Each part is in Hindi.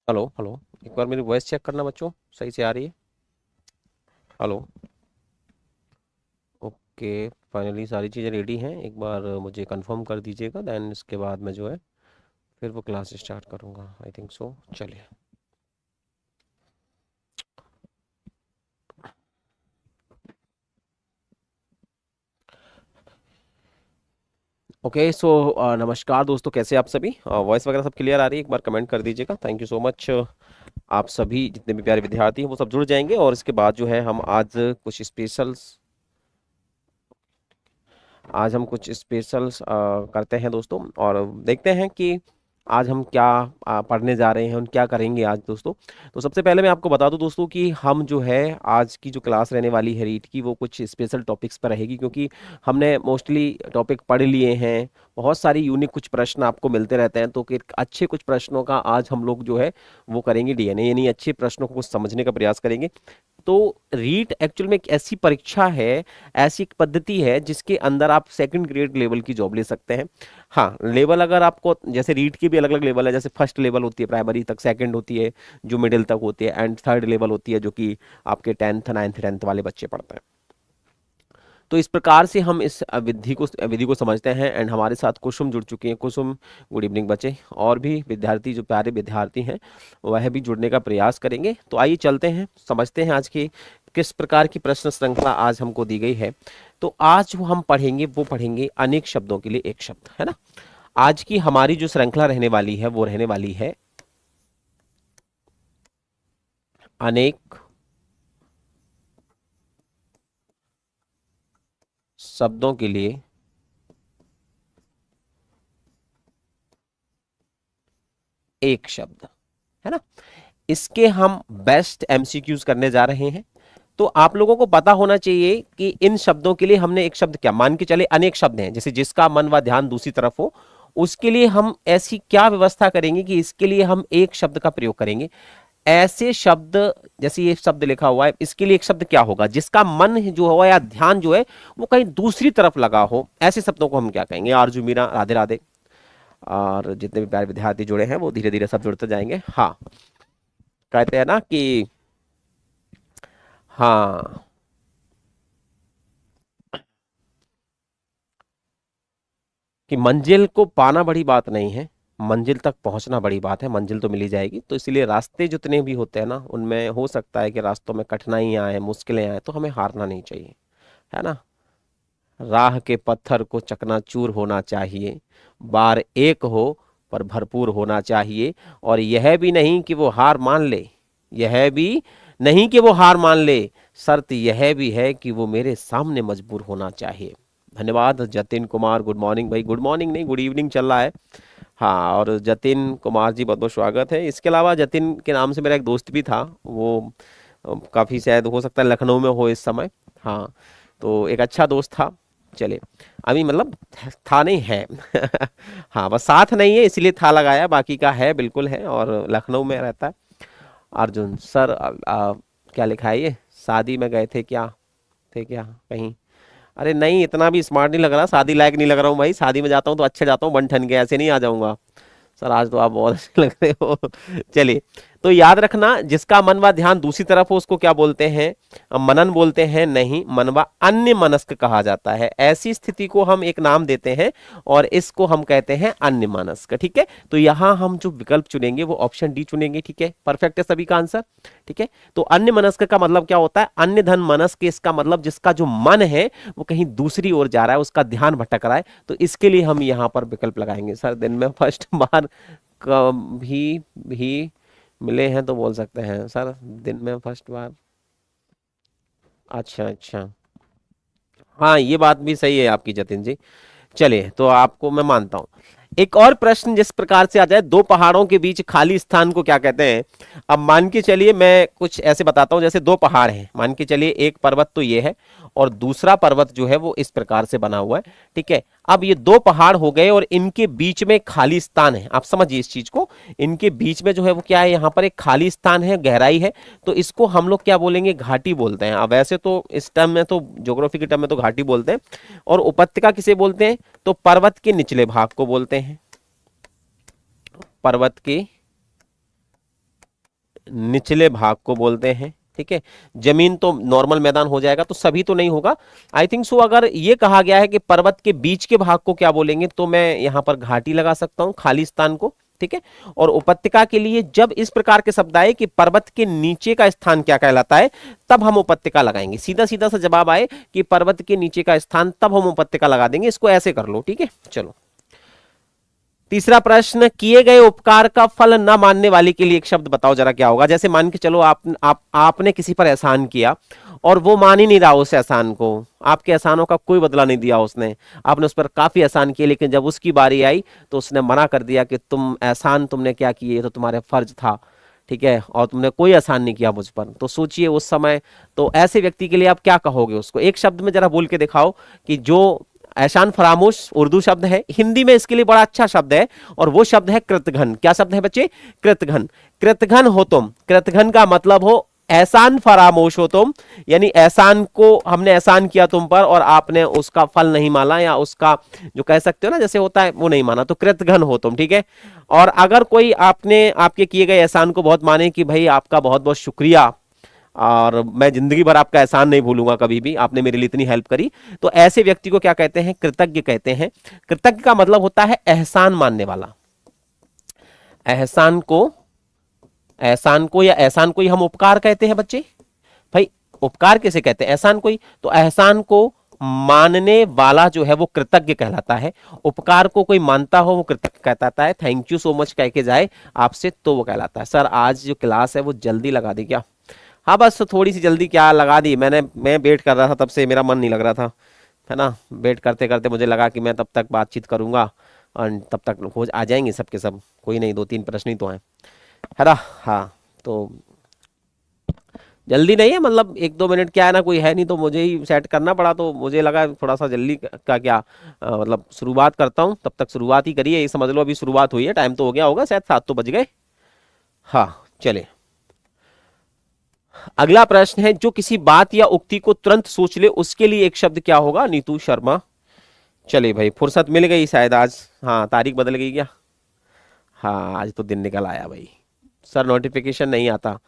Hello hello. एक बार मेरी वॉइस चेक करना बच्चों, सही से आ रही है? हेलो। ओके। फाइनली सारी चीज़ें रेडी हैं, एक बार मुझे कंफर्म कर दीजिएगा, देन इसके बाद मैं जो है फिर वो क्लास स्टार्ट करूँगा। I think so. चलिए। ओके सो नमस्कार दोस्तों, कैसे आप सभी? वॉइस वगैरह सब क्लियर आ रही है? एक बार कमेंट कर दीजिएगा। Thank you so much. आप सभी जितने भी प्यारे विद्यार्थी हैं वो सब जुड़ जाएंगे, और इसके बाद जो है हम कुछ स्पेशल आज हम कुछ स्पेशल्स करते हैं दोस्तों, और देखते हैं कि आज हम क्या पढ़ने जा रहे हैं और क्या करेंगे आज दोस्तों। तो सबसे पहले मैं आपको बता दूं दोस्तों कि हम जो है आज की जो क्लास रहने वाली है रीट की, वो कुछ स्पेशल टॉपिक्स पर रहेगी, क्योंकि हमने मोस्टली टॉपिक पढ़ लिए हैं। बहुत सारी यूनिक कुछ प्रश्न आपको मिलते रहते हैं, तो कि अच्छे कुछ प्रश्नों का आज हम लोग जो है वो करेंगे डीएनए, यानी अच्छे प्रश्नों को कुछ समझने का प्रयास करेंगे। तो रीट एक्चुअल में एक ऐसी परीक्षा है, ऐसी एक पद्धति है जिसके अंदर आप सेकंड ग्रेड लेवल की जॉब ले सकते हैं। हाँ, लेवल अगर आपको, जैसे रीट की भी अलग अलग लेवल है, जैसे फर्स्ट लेवल होती है प्राइमरी तक, सेकंड होती है जो मिडिल तक होती है, एंड थर्ड लेवल होती है जो कि आपके टेंथ नाइन्थ टेंथ वाले बच्चे पढ़ते हैं। तो इस प्रकार से हम इस विधि को समझते हैं। एंड हमारे साथ कुसुम जुड़ चुकी हैं। कुसुम, गुड इवनिंग बच्चे। और भी विद्यार्थी जो प्यारे विद्यार्थी हैं वह भी जुड़ने का प्रयास करेंगे। तो आइए चलते हैं, समझते हैं आज की किस प्रकार की प्रश्न श्रृंखला आज हमको दी गई है। तो आज जो हम पढ़ेंगे वो पढ़ेंगे अनेक शब्दों के लिए एक शब्द, है ना। आज की हमारी जो श्रृंखला रहने वाली है वो रहने वाली है अनेक शब्दों के लिए एक शब्द, है ना। इसके हम बेस्ट एमसीक्यूज करने जा रहे हैं। तो आप लोगों को पता होना चाहिए कि इन शब्दों के लिए हमने एक शब्द, क्या मान के चले अनेक शब्द हैं, जैसे जिसका मन व ध्यान दूसरी तरफ हो, उसके लिए हम ऐसी क्या व्यवस्था करेंगे कि इसके लिए हम एक शब्द का प्रयोग करेंगे। ऐसे शब्द, जैसे ये शब्द लिखा हुआ है, इसके लिए एक शब्द क्या होगा जिसका मन जो हो या ध्यान जो है वो कहीं दूसरी तरफ लगा हो। ऐसे शब्दों को हम क्या कहेंगे? आरजू मीरा, राधे राधे। और जितने भी प्यारे विद्यार्थी जुड़े हैं वो धीरे धीरे सब जुड़ते जाएंगे। हाँ, कहते हैं ना कि हाँ, कि मंजिल को पाना बड़ी बात नहीं है, मंजिल तक पहुंचना बड़ी बात है। मंजिल तो मिली जाएगी। तो इसीलिए रास्ते जितने भी होते हैं ना, उनमें हो सकता है कि रास्तों में कठिनाइयां आए, मुश्किलें आए, तो हमें हारना नहीं चाहिए, है ना। राह के पत्थर को चकनाचूर होना चाहिए, बार एक हो पर भरपूर होना चाहिए। और यह भी नहीं कि वो हार मान ले, यह भी नहीं कि वो हार मान ले, शर्त यह भी है कि वो मेरे सामने मजबूर होना चाहिए। धन्यवाद जतिन कुमार। गुड मॉर्निंग भाई, गुड मॉर्निंग नहीं, गुड इवनिंग चल रहा है। हाँ, और जतिन कुमार जी बहुत बहुत स्वागत है। इसके अलावा जतिन के नाम से मेरा एक दोस्त भी था, वो काफ़ी शायद हो सकता है लखनऊ में हो इस समय। हाँ, तो एक अच्छा दोस्त था। चलिए, अभी मतलब था नहीं है। हाँ, बस साथ नहीं है इसलिए था लगाया, बाकी का है, बिल्कुल है, और लखनऊ में रहता है। अर्जुन सर, क्या लिखा है ये? शादी में गए थे क्या? थे क्या कहीं? अरे नहीं, इतना भी स्मार्ट नहीं लग रहा, शादी लायक नहीं लग रहा हूँ भाई। शादी में जाता हूँ तो अच्छे जाता हूँ, बन ठन के, ऐसे नहीं आ जाऊंगा। सर आज तो आप बहुत अच्छे लग रहे हो। चलिए, तो याद रखना, जिसका मन व ध्यान दूसरी तरफ हो उसको क्या बोलते हैं? मनन बोलते हैं, नहीं, मनवा अन्य मनस्क कहा जाता है। ऐसी स्थिति को हम एक नाम देते हैं और इसको हम कहते हैं अन्य मनस्क। ठीक है, तो यहां हम जो विकल्प चुनेंगे वो ऑप्शन डी चुनेंगे। ठीक है, परफेक्ट है सभी का आंसर। ठीक है, तो अन्य मनस्क का मतलब क्या होता है? अन्य धन मनस्क, इसका मतलब जिसका जो मन है वो कहीं दूसरी ओर जा रहा है, उसका ध्यान भटक रहा है। तो इसके लिए हम यहाँ पर विकल्प लगाएंगे। सर दिन में फर्स्ट बार कभी भी मिले हैं तो बोल सकते हैं सर, दिन में फर्स्ट बार। अच्छा अच्छा, हाँ ये बात भी सही है आपकी जतिन जी। चलिए, तो आपको मैं मानता हूं। एक और प्रश्न जिस प्रकार से आ जाए, दो पहाड़ों के बीच खाली स्थान को क्या कहते हैं? अब मान के चलिए मैं कुछ ऐसे बताता हूं, जैसे दो पहाड़ हैं, मान के चलिए एक पर्वत तो ये है और दूसरा पर्वत जो है वो इस प्रकार से बना हुआ है। ठीक है, अब ये दो पहाड़ हो गए और इनके बीच में खाली स्थान है। आप समझिए इस चीज को, इनके बीच में जो है वो क्या है, यहाँ पर एक खाली स्थान है, गहराई है। तो इसको हम लोग क्या बोलेंगे? घाटी बोलते हैं। अब वैसे तो इस टर्म में, तो ज्योग्राफी के टर्म में तो घाटी बोलते हैं। और उपत्यका किसे बोलते हैं? तो पर्वत के निचले भाग को बोलते हैं, पर्वत के निचले भाग को बोलते हैं। ठीक है, जमीन तो नॉर्मल मैदान हो जाएगा, तो सभी तो नहीं होगा। आई थिंक सो अगर ये कहा गया है कि पर्वत के बीच के भाग को क्या बोलेंगे, तो मैं यहां पर घाटी लगा सकता हूं, खाली स्थान को। ठीक है, और उपत्यका के लिए जब इस प्रकार के शब्द आए कि पर्वत के नीचे का स्थान क्या कहलाता है, तब हम उपत्यका लगाएंगे। सीधा सीधा सा जवाब आए कि पर्वत के नीचे का स्थान, तब हम उपत्यका लगा देंगे। इसको ऐसे कर लो। ठीक है, चलो तीसरा प्रश्न, किए गए उपकार का फल न मानने वाले के लिए एक शब्द बताओ जरा, क्या होगा। जैसे मान के चलो आपने किसी पर एहसान किया और वो मान ही नहीं रहा उस एहसान को, आपके एहसानों का कोई बदला नहीं दिया उसने, आपने उस पर काफी एहसान किए, लेकिन जब उसकी बारी आई तो उसने मना कर दिया कि तुम एहसान तुमने क्या किए, ये तो तुम्हारे फर्ज था। ठीक है, और तुमने कोई एहसान नहीं किया मुझ पर। तो सोचिए उस समय, तो ऐसे व्यक्ति के लिए आप क्या कहोगे उसको, एक शब्द में जरा बोल के दिखाओ कि जो एहसान फरामोश उर्दू शब्द है, हिंदी में इसके लिए बड़ा अच्छा शब्द है, और वो शब्द है कृतघ्न। क्या शब्द है बच्चे? कृतघ्न। कृतघ्न हो तुम, कृतघ्न का मतलब हो एहसान फरामोश हो तुम, यानी एहसान को हमने एहसान किया तुम पर और आपने उसका फल नहीं माना, या उसका जो कह सकते हो ना जैसे होता है वो नहीं माना, तो कृतघ्न हो तुम। ठीक है, और अगर कोई आपने आपके किए गए एहसान को बहुत माने कि भाई आपका बहुत बहुत शुक्रिया और मैं जिंदगी भर आपका एहसान नहीं भूलूंगा कभी भी, आपने मेरे लिए इतनी हेल्प करी, तो ऐसे व्यक्ति को क्या कहते हैं? कृतज्ञ कहते हैं। कृतज्ञ का मतलब होता है एहसान मानने वाला। एहसान को या एहसान को ही हम उपकार कहते हैं बच्चे। भाई उपकार किसे कहते हैं? एहसान को ही। तो एहसान को मानने वाला जो है वो कृतज्ञ कहलाता है। उपकार को कोई मानता हो वो कृतज्ञ कहलाता है। थैंक यू सो मच कह के जाए आपसे तो वो कहलाता है। सर आज जो क्लास है वो जल्दी लगा दी क्या? हाँ बस थोड़ी सी जल्दी क्या लगा दी, मैं वेट कर रहा था, तब से मेरा मन नहीं लग रहा था, है ना। वेट करते करते मुझे लगा कि मैं तब तक बातचीत करूंगा और तब तक हो आ जाएंगे सबके सब। कोई नहीं, 2-3 प्रश्न ही तो हैं, है ना। हाँ तो जल्दी नहीं है, मतलब 1-2 मिनट क्या है ना, कोई है नहीं तो मुझे ही सेट करना पड़ा, तो मुझे लगा थोड़ा सा जल्दी का क्या मतलब शुरुआत करता हूँ। तब तक शुरुआत ही करिए, ये समझ लो अभी शुरुआत हुई है, टाइम तो हो गया होगा, शायद 7 तो बज गए। हाँ चले, अगला प्रश्न है, जो किसी बात या उक्ति को तुरंत सोच ले उसके लिए एक शब्द क्या होगा? नीतू शर्मा। चलिए भाई फुर्सत मिल गई शायद आज। हाँ तारीख बदल गई क्या? हाँ आज तो दिन निकल आया भाई। सर नोटिफिकेशन नहीं आता।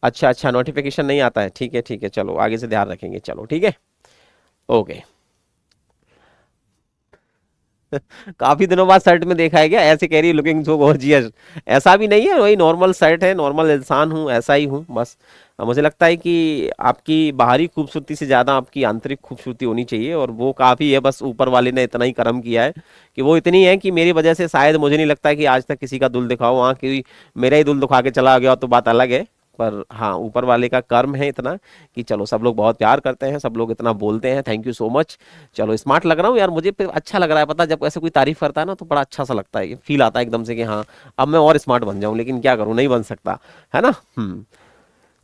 अच्छा अच्छा, नोटिफिकेशन नहीं आता है, ठीक है ठीक है, चलो आगे से ध्यान रखेंगे, चलो ठीक है, ओके। काफी दिनों बाद शर्ट में देखा है क्या? ऐसे कह रही है लुकिंग सो गॉर्जियस। ऐसा भी नहीं है, वही नॉर्मल शर्ट है, नॉर्मल इंसान हूँ, ऐसा ही हूँ बस। मुझे लगता है कि आपकी बाहरी खूबसूरती से ज्यादा आपकी आंतरिक खूबसूरती होनी चाहिए, और वो काफी है, बस ऊपर वाले ने इतना ही करम किया है कि वो इतनी है कि मेरी वजह से शायद मुझे नहीं लगता है कि आज तक किसी का दिल दिखाओ वहाँ की, मेरा ही दिल दुखा के चला गया तो बात अलग है। पर हाँ ऊपर वाले का कर्म है इतना कि चलो सब लोग बहुत प्यार करते हैं, सब लोग इतना बोलते हैं, थैंक यू सो मच। चलो स्मार्ट लग रहा हूँ यार, मुझे अच्छा लग रहा है, पता जब ऐसे कोई तारीफ करता है ना तो बड़ा अच्छा सा लगता है, फील आता है एकदम से कि हाँ अब मैं और स्मार्ट बन जाऊं, लेकिन क्या करूं, नहीं बन सकता, है ना।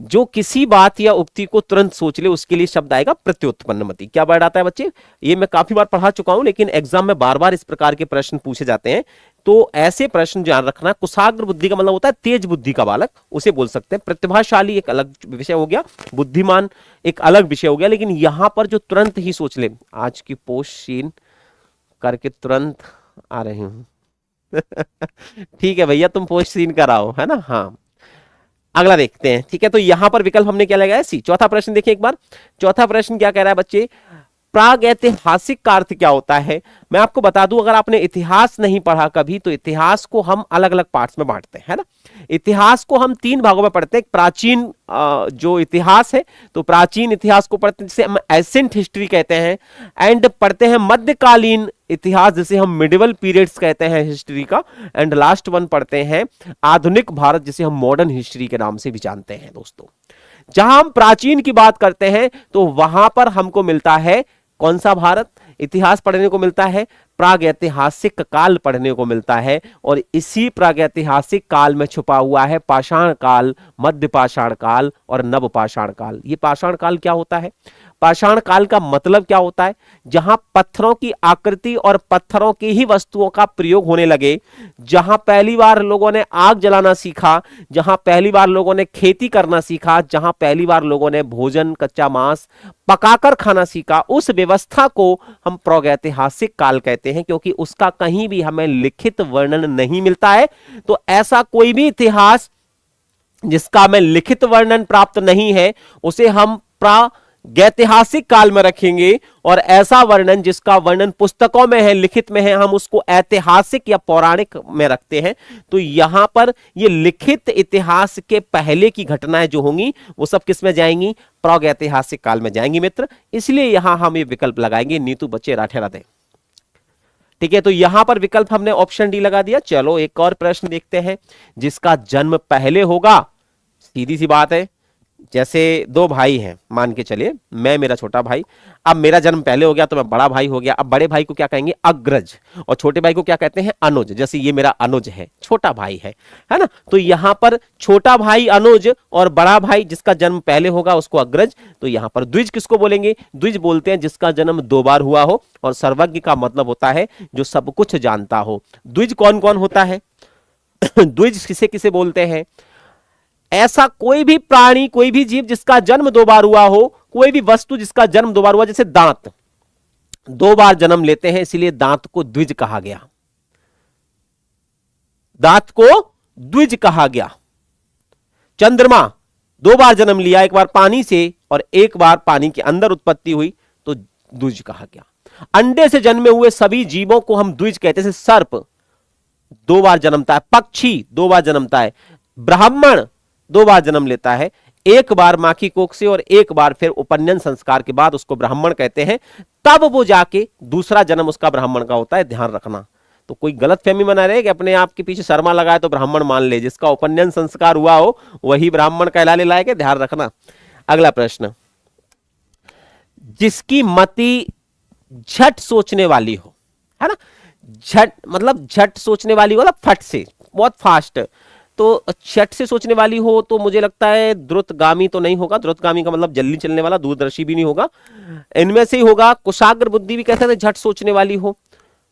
जो किसी बात या उक्ति को तुरंत सोच ले उसके लिए शब्द आएगा प्रत्युत्पन्नमति। क्या वर्ड आता है बच्चे? ये मैं काफी बार पढ़ा चुका हूं, लेकिन एग्जाम में बार बार इस प्रकार के प्रश्न पूछे जाते हैं, तो ऐसे प्रश्न ध्यान रखना। कुशाग्र बुद्धि का मतलब होता है तेज बुद्धि का बालक, उसे बोल सकते हैं। प्रतिभाशाली एक अलग विषय हो गया, बुद्धिमान एक अलग विषय हो गया, लेकिन यहां पर जो तुरंत ही सोच ले, आज की पोस्ट सीन करके तुरंत आ रही हूं। ठीक है भैया, तुम पोस्ट सीन कराओ, है ना। हाँ अगला देखते हैं, ठीक है। तो यहां पर विकल्प हमने क्या लगाया? सी। चौथा प्रश्न देखिए एक बार, चौथा प्रश्न क्या कह रहा है बच्चे? प्राग ऐतिहासिक का अर्थ क्या होता है? मैं आपको बता दूं, अगर आपने इतिहास नहीं पढ़ा कभी, तो इतिहास को हम अलग अलग पार्ट्स में बांटते हैं, है ना। इतिहास को हम 3 भागों में पढ़ते हैं। प्राचीन जो इतिहास है, तो प्राचीन इतिहास को पढ़ते हैं जिसे हम एसेंट हिस्ट्री कहते हैं, एंड पढ़ते हैं मध्यकालीन इतिहास जिसे हम मिडिवल पीरियड्स कहते हैं हिस्ट्री का, एंड लास्ट वन पढ़ते हैं आधुनिक भारत जिसे हम मॉडर्न हिस्ट्री के नाम से भी जानते हैं दोस्तों। जहां हम प्राचीन की बात करते हैं तो वहां पर हमको मिलता है कौन सा भारत? इतिहास पढ़ने को मिलता है, प्रागैतिहासिक काल पढ़ने को मिलता है, और इसी प्रागैतिहासिक काल में छुपा हुआ है पाषाण काल, मध्य पाषाण काल और नव पाषाण काल। ये पाषाण काल क्या होता है? पाषाण काल का मतलब क्या होता है? जहां पत्थरों की आकृति और पत्थरों की ही वस्तुओं का प्रयोग होने लगे, जहां पहली बार लोगों ने आग जलाना सीखा, जहां पहली बार लोगों ने खेती करना सीखा, जहां पहली बार लोगों ने भोजन कच्चा मांस पकाकर खाना सीखा, उस व्यवस्था को हम प्रागैतिहासिक काल कहते हैं, क्योंकि उसका कहीं भी हमें लिखित वर्णन नहीं मिलता है। तो ऐसा कोई भी इतिहास जिसका हमें लिखित वर्णन प्राप्त नहीं है उसे हम प्रागैतिहासिक काल में रखेंगे, और ऐसा वर्णन जिसका वर्णन पुस्तकों में है, लिखित में है, हम उसको ऐतिहासिक या पौराणिक में रखते हैं। तो यहां पर ये लिखित इतिहास के पहले की घटनाएं जो होंगी वो सब किस में जाएंगी, प्रागैतिहासिक काल में जाएंगी मित्र। इसलिए यहां हम ये विकल्प लगाएंगे, नीतू बच्चे राठे राधे। ठीक है, तो यहां पर विकल्प हमने ऑप्शन डी लगा दिया। चलो एक और प्रश्न देखते हैं, जिसका जन्म पहले होगा, सीधी सी बात है, जैसे दो भाई हैं, मान के चलिए मैं मेरा छोटा भाई, अब मेरा जन्म पहले हो गया तो मैं बड़ा भाई हो गया। अब बड़े भाई को क्या कहेंगे, अग्रज, और छोटे भाई को क्या कहते हैं, अनुज। जैसे ये मेरा अनुज है, छोटा भाई है ना। तो यहां पर छोटा भाई अनुज और बड़ा भाई जिसका जन्म पहले होगा उसको अग्रज। तो यहां पर द्विज किसको बोलेंगे, द्विज बोलते हैं जिसका जन्म 2 बार हुआ हो, और सर्वज्ञ का मतलब होता है जो सब कुछ जानता हो। द्विज कौन कौन होता है द्विज किसे किसे बोलते हैं, ऐसा कोई भी प्राणी, कोई भी जीव जिसका जन्म 2 बार हुआ हो, कोई भी वस्तु जिसका जन्म 2 बार हुआ, जैसे दांत 2 बार जन्म लेते हैं, इसीलिए दांत को द्विज कहा गया, दांत को द्विज कहा गया। चंद्रमा 2 बार जन्म लिया, एक बार पानी से और एक बार पानी के अंदर उत्पत्ति हुई, तो द्विज कहा गया। अंडे से जन्मे हुए सभी जीवों को हम द्विज कहते हैं। सर्प 2 बार जन्मता है, पक्षी 2 बार जन्मता है, ब्राह्मण 2 बार जन्म लेता है, एक बार मां की कोख से और एक बार फिर उपनयन संस्कार के बाद उसको ब्राह्मण कहते हैं, तब वो जाके दूसरा जन्म उसका ब्राह्मण का होता है, ध्यान रखना। तो कोई गलत फहमी बना रहे कि अपने आप के पीछे शर्मा लगाए तो ब्राह्मण मान ले, जिसका उपनयन संस्कार हुआ हो वही ब्राह्मण कहलाने लायक है, ध्यान रखना। अगला प्रश्न, जिसकी मति झट सोचने वाली हो, है ना, झट मतलब झट सोचने वाली हो, मतलब फट से, बहुत फास्ट, तो झट से सोचने वाली हो, तो मुझे लगता है द्रुतगामी तो नहीं होगा, द्रुतगामी का मतलब जल्दी चलने वाला, दूरदर्शी भी नहीं होगा, इनमें से ही होगा। कुशाग्र बुद्धि भी कहते थे झट सोचने वाली हो,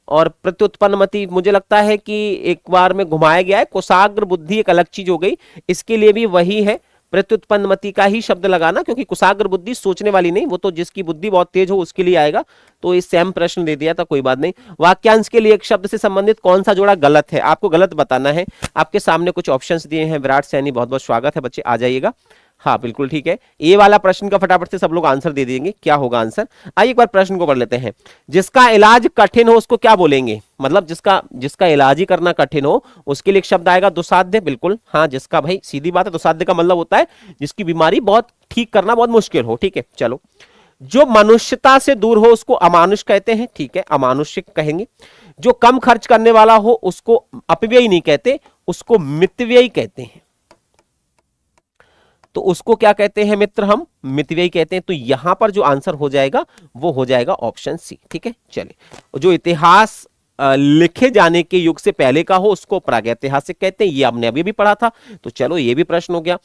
और प्रत्युत्पन्नमति मुझे लगता है कि एक बार में घुमाया गया है, कुशाग्र बुद्धि एक अलग चीज हो गई, इसके लिए भी वही है, प्रत्युत्पन्नमति का ही शब्द लगाना, क्योंकि कुशाग्र बुद्धि सोचने वाली नहीं, वो तो जिसकी बुद्धि बहुत तेज हो उसके लिए आएगा। तो इस सेम प्रश्न दे दिया था, कोई बात नहीं। वाक्यांश के लिए एक शब्द से संबंधित कौन सा जोड़ा गलत है, आपको गलत बताना है। आपके सामने कुछ ऑप्शंस दिए हैं, विराट सैनी बहुत बहुत स्वागत है बच्चे, आ जाइएगा। हाँ बिल्कुल ठीक है, ये वाला प्रश्न का फटाफट से सब लोग आंसर दे देंगे, क्या होगा आंसर। आइए एक बार प्रश्न को पढ़ लेते हैं। जिसका इलाज कठिन हो उसको क्या बोलेंगे, मतलब जिसका इलाज ही करना कठिन हो उसके लिए एक शब्द आएगा दुसाध्य। बिल्कुल हाँ, जिसका, भाई सीधी बात है, दुसाध्य का मतलब होता है जिसकी बीमारी बहुत ठीक करना बहुत मुश्किल हो। ठीक है चलो, जो मनुष्यता से दूर हो उसको अमानुष कहते हैं, ठीक है अमानुषिक कहेंगे। जो कम खर्च करने वाला हो उसको अपव्ययी नहीं कहते, उसको मितव्ययी कहते हैं। तो उसको क्या कहते हैं मित्र, हम मितव्ययी कहते हैं। तो यहां पर जो आंसर हो जाएगा वो हो जाएगा ऑप्शन सी। ठीक है चलिए, जो इतिहास लिखे जाने के युग से पहले का हो उसको प्रागैतिहासिक कहते हैं, ये आपने अभी भी पढ़ा था। तो चलो ये भी प्रश्न हो गया।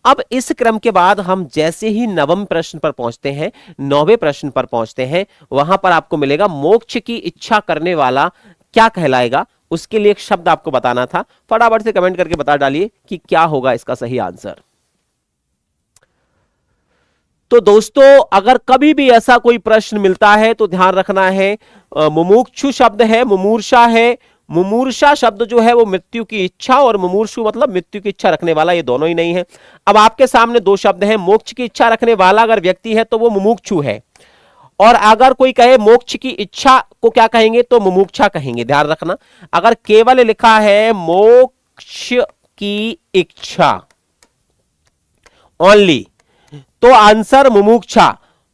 अब इस क्रम के बाद हम जैसे ही 9वें प्रश्न पर पहुंचते हैं, 9वें प्रश्न पर पहुंचते हैं, वहां पर आपको मिलेगा मोक्ष की इच्छा करने वाला क्या कहलाएगा। उसके लिए एक शब्द आपको बताना था, फटाफट से कमेंट करके बता डालिए कि क्या होगा इसका सही आंसर। तो दोस्तों अगर कभी भी ऐसा कोई प्रश्न मिलता है तो ध्यान रखना है, मुमुक्षु शब्द है, मुमूर्षा है। मुमूर्षा शब्द जो है वो मृत्यु की इच्छा, और मुमूर्षु मतलब मृत्यु की इच्छा रखने वाला, ये दोनों ही नहीं है। अब आपके सामने 2 शब्द हैं, मोक्ष की इच्छा रखने वाला अगर व्यक्ति है तो वो मुमुक्षु है, और अगर कोई कहे मोक्ष की इच्छा को क्या कहेंगे तो मुमुक्षा कहेंगे, ध्यान रखना। अगर केवल लिखा है मोक्ष की इच्छा ओनली तो आंसर मुमुक्षा,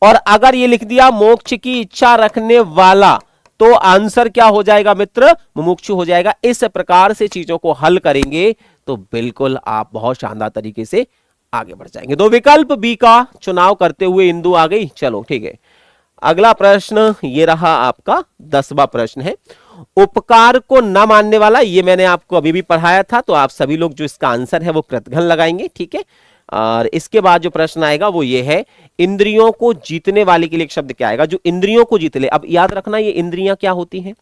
और अगर ये लिख दिया मोक्ष की इच्छा रखने वाला तो आंसर क्या हो जाएगा मित्र, मुमुक्षु हो जाएगा। इस प्रकार से चीजों को हल करेंगे तो बिल्कुल आप बहुत शानदार तरीके से आगे बढ़ जाएंगे। 2 विकल्प बी का चुनाव करते हुए इंदु आ गई। चलो ठीक है, अगला प्रश्न ये रहा आपका 10वां प्रश्न है, उपकार को न मानने वाला। ये मैंने आपको अभी भी पढ़ाया था, तो आप सभी लोग जो इसका आंसर है वो कृतघ्न लगाएंगे। ठीक है, और इसके बाद जो प्रश्न आएगा वो ये है, इंद्रियों को जीतने वाले के लिए एक शब्द क्या आएगा, जो इंद्रियों को जीत ले। अब याद रखना ये इंद्रियां क्या होती हैं,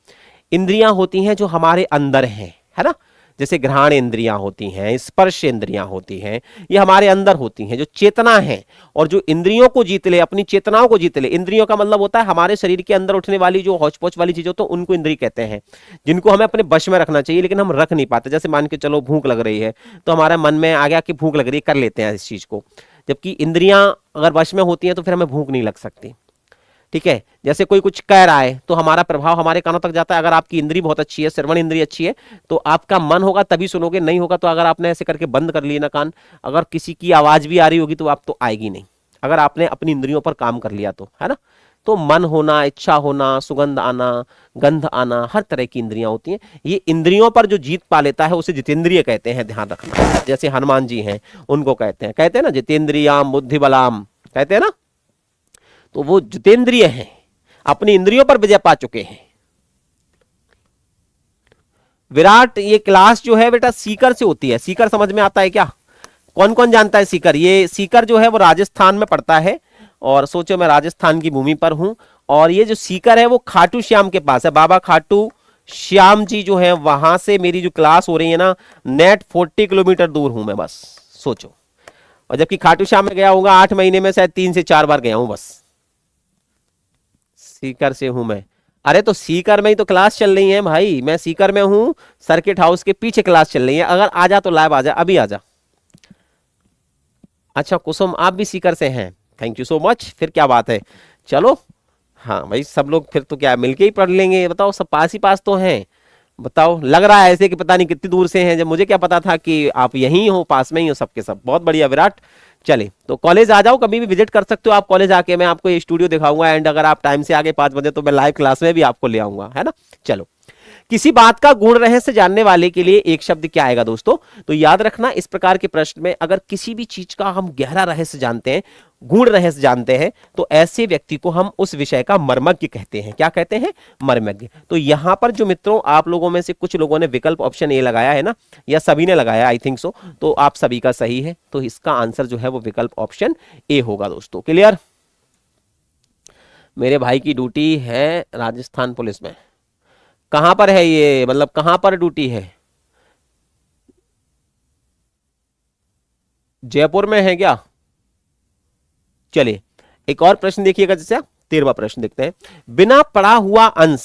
इंद्रियां होती हैं जो हमारे अंदर हैं, है ना, जैसे घ्राण इंद्रियां होती हैं, स्पर्श इंद्रियां होती हैं, ये हमारे अंदर होती हैं। जो चेतना है और जो इंद्रियों को जीत ले, अपनी चेतनाओं को जीत ले, इंद्रियों का मतलब होता है हमारे शरीर के अंदर उठने वाली जो हौच पौच वाली चीज होती है, उनको इंद्रिय कहते हैं, जिनको हमें अपने वश में रखना चाहिए लेकिन हम रख नहीं पाते। जैसे मान के चलो भूख लग रही है तो हमारे मन में आ गया कि भूख लग रही है, कर लेते हैं इस चीज को, जबकि इंद्रियां अगर वश में होती हैं तो फिर हमें भूख नहीं लग सकती। ठीक है, जैसे कोई कुछ कह रहा है तो हमारा प्रभाव हमारे कानों तक जाता है। अगर आपकी इंद्री बहुत अच्छी है, श्रवण इंद्री अच्छी है, तो आपका मन होगा तभी सुनोगे, नहीं होगा तो अगर आपने ऐसे करके बंद कर लिए ना कान, अगर किसी की आवाज भी आ रही होगी तो आप तो आएगी नहीं, अगर आपने अपनी इंद्रियों पर काम कर लिया तो, है ना। तो मन होना, इच्छा होना, सुगंध आना, गंध आना, हर तरह की इंद्रियां होती हैं। ये इंद्रियों पर जो जीत पा लेता है उसे जितेंद्रिय कहते हैं, ध्यान रखना। जैसे हनुमान जी हैं, उनको कहते हैं ना जितेंद्रियाम बुद्धि बलाम, कहते हैं ना, तो वो जितेंद्रिय हैं, अपनी इंद्रियों पर विजय पा चुके हैं। विराट, ये क्लास जो है बेटा सीकर से होती है। सीकर समझ में आता है क्या? कौन कौन जानता है सीकर? ये सीकर जो है वो राजस्थान में पड़ता है, और सोचो मैं राजस्थान की भूमि पर हूं, और ये जो सीकर है वो खाटू श्याम के पास है। बाबा खाटू श्याम जी जो है, वहां से मेरी जो क्लास हो रही है ना, नेट 40 किलोमीटर दूर हूं मैं, बस सोचो। और जबकि खाटू श्याम में गया होगा 8 महीने में शायद 3 से 4 बार गया हूं बस। सीकर से हूं मैं। अरे तो सीकर में ही तो क्लास चल रही है भाई, मैं सीकर में हूं, सर्किट हाउस के पीछे क्लास चल रही है। अगर आ जा तो लाइव आ जा, अभी आ जा। अच्छा कुसुम, आप भी सीकर से हैं, थैंक यू सो मच, फिर क्या बात है, चलो। हाँ भाई सब लोग फिर तो क्या मिलके ही पढ़ लेंगे, बताओ, सब पास ही पास तो हैं। बताओ, लग रहा है ऐसे कि पता नहीं कितनी दूर से हैं, जब मुझे क्या पता था कि आप यहीं हो, पास में ही हो सबके सब। बहुत बढ़िया विराट, चले तो कॉलेज आ जाओ, कभी भी विजिट कर सकते हो आप कॉलेज आके, मैं आपको ये स्टूडियो दिखाऊंगा, एंड अगर आप टाइम से आगे 5 बजे तो मैं लाइव क्लास में भी आपको ले आऊंगा, है ना। चलो, किसी बात का गुण रहस्य जानने वाले के लिए एक शब्द क्या आएगा दोस्तों? तो याद रखना, इस प्रकार के प्रश्न में अगर किसी भी चीज का हम गहरा रहस्य जानते हैं, गुण रहस्य जानते हैं, तो ऐसे व्यक्ति को हम उस विषय का मर्मज्ञ कहते हैं। क्या कहते हैं? मर्मज्ञ। तो यहां पर जो मित्रों, आप लोगों में से कुछ लोगों ने विकल्प ऑप्शन ए लगाया है ना, या सभी ने लगाया, आई थिंक सो, तो आप सभी का सही है। तो इसका आंसर जो है वो विकल्प ऑप्शन ए होगा दोस्तों। क्लियर? मेरे भाई की ड्यूटी है राजस्थान पुलिस में। कहां पर है ये, मतलब कहां पर ड्यूटी है? जयपुर में है क्या? चलिए एक और प्रश्न देखिएगा, जैसे 13वां प्रश्न देखते हैं। बिना पढ़ा हुआ अंश,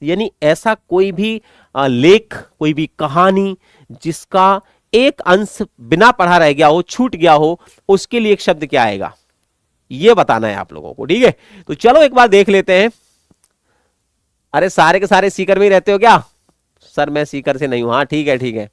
यानी ऐसा कोई भी लेख, कोई भी कहानी जिसका एक अंश बिना पढ़ा रह गया हो, छूट गया हो, उसके लिए एक शब्द क्या आएगा, ये बताना है आप लोगों को। ठीक है, तो चलो एक बार देख लेते हैं। अरे सारे के सारे सीकर में ही रहते हो क्या? सर मैं सीकर से नहीं हूं। हाँ ठीक है ठीक है।